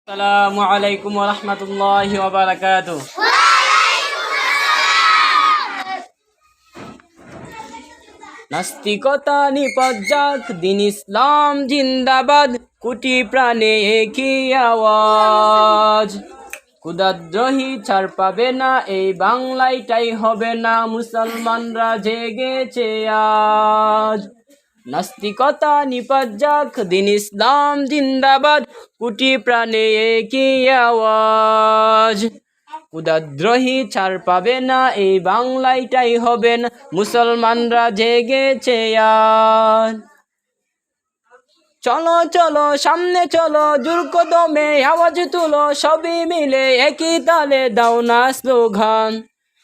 আসসালামু আলাইকুম ওয়া রাহমাতুল্লাহি ওয়া বারাকাতুহু। নাস্তিকতা নিপাত যাক, দিন ইসলাম জিন্দাবাদ, কোটি প্রাণে একই আওয়াজ। ক্ষুধাদ্রোহী ছাড় পাবে না, এই বাংলাটাই হবে না, মুসলমানরা জেগেছে আজ। নাস্তিকতা নিপাত যাক, দিন ইসলাম জিন্দাবাদ, কোটি প্রাণে একই আওয়াজ। ক্ষুধাদ্রোহী ছাড় পাবে না, এই বাংলাটাই হবে না, মুসলমানরা জেগেছে আজ। চলো চলো সামনে চলো, জোর কদমে আওয়াজ তুলো, সবই মিলে একই তালে দাও না স্লোগান,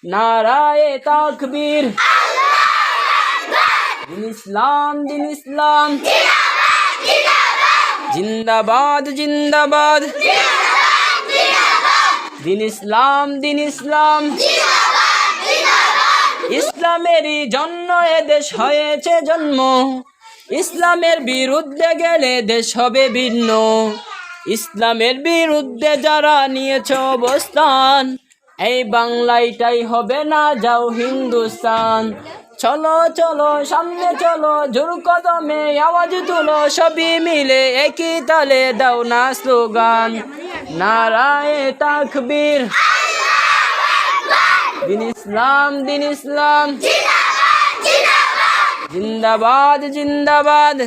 নারায়ে তাকবীর, দিন ইসলাম দিন ইসলাম, জিন্দাবাদ জিন্দাবাদ, দিন ইসলাম দিন ইসলাম। ইসলামেরই জন্য এদেশ হয়েছে জন্ম, ইসলামের বিরুদ্ধে গেলে দেশ হবে ভিন্ন। ইসলামের বিরুদ্ধে যারা নিয়েছে অবস্থান, এই বাংলাটাই হবে না, যাও হিন্দুস্তান। চলো চলো সামনে চলো, জোর কদমে আওয়াজ তুলো, সবই মিলে একই তালে দাও না স্লোগান, নারায়ে তাকবীর, দিন ইসলাম দিন ইসলাম, জিন্দাবাদ জিন্দাবাদ।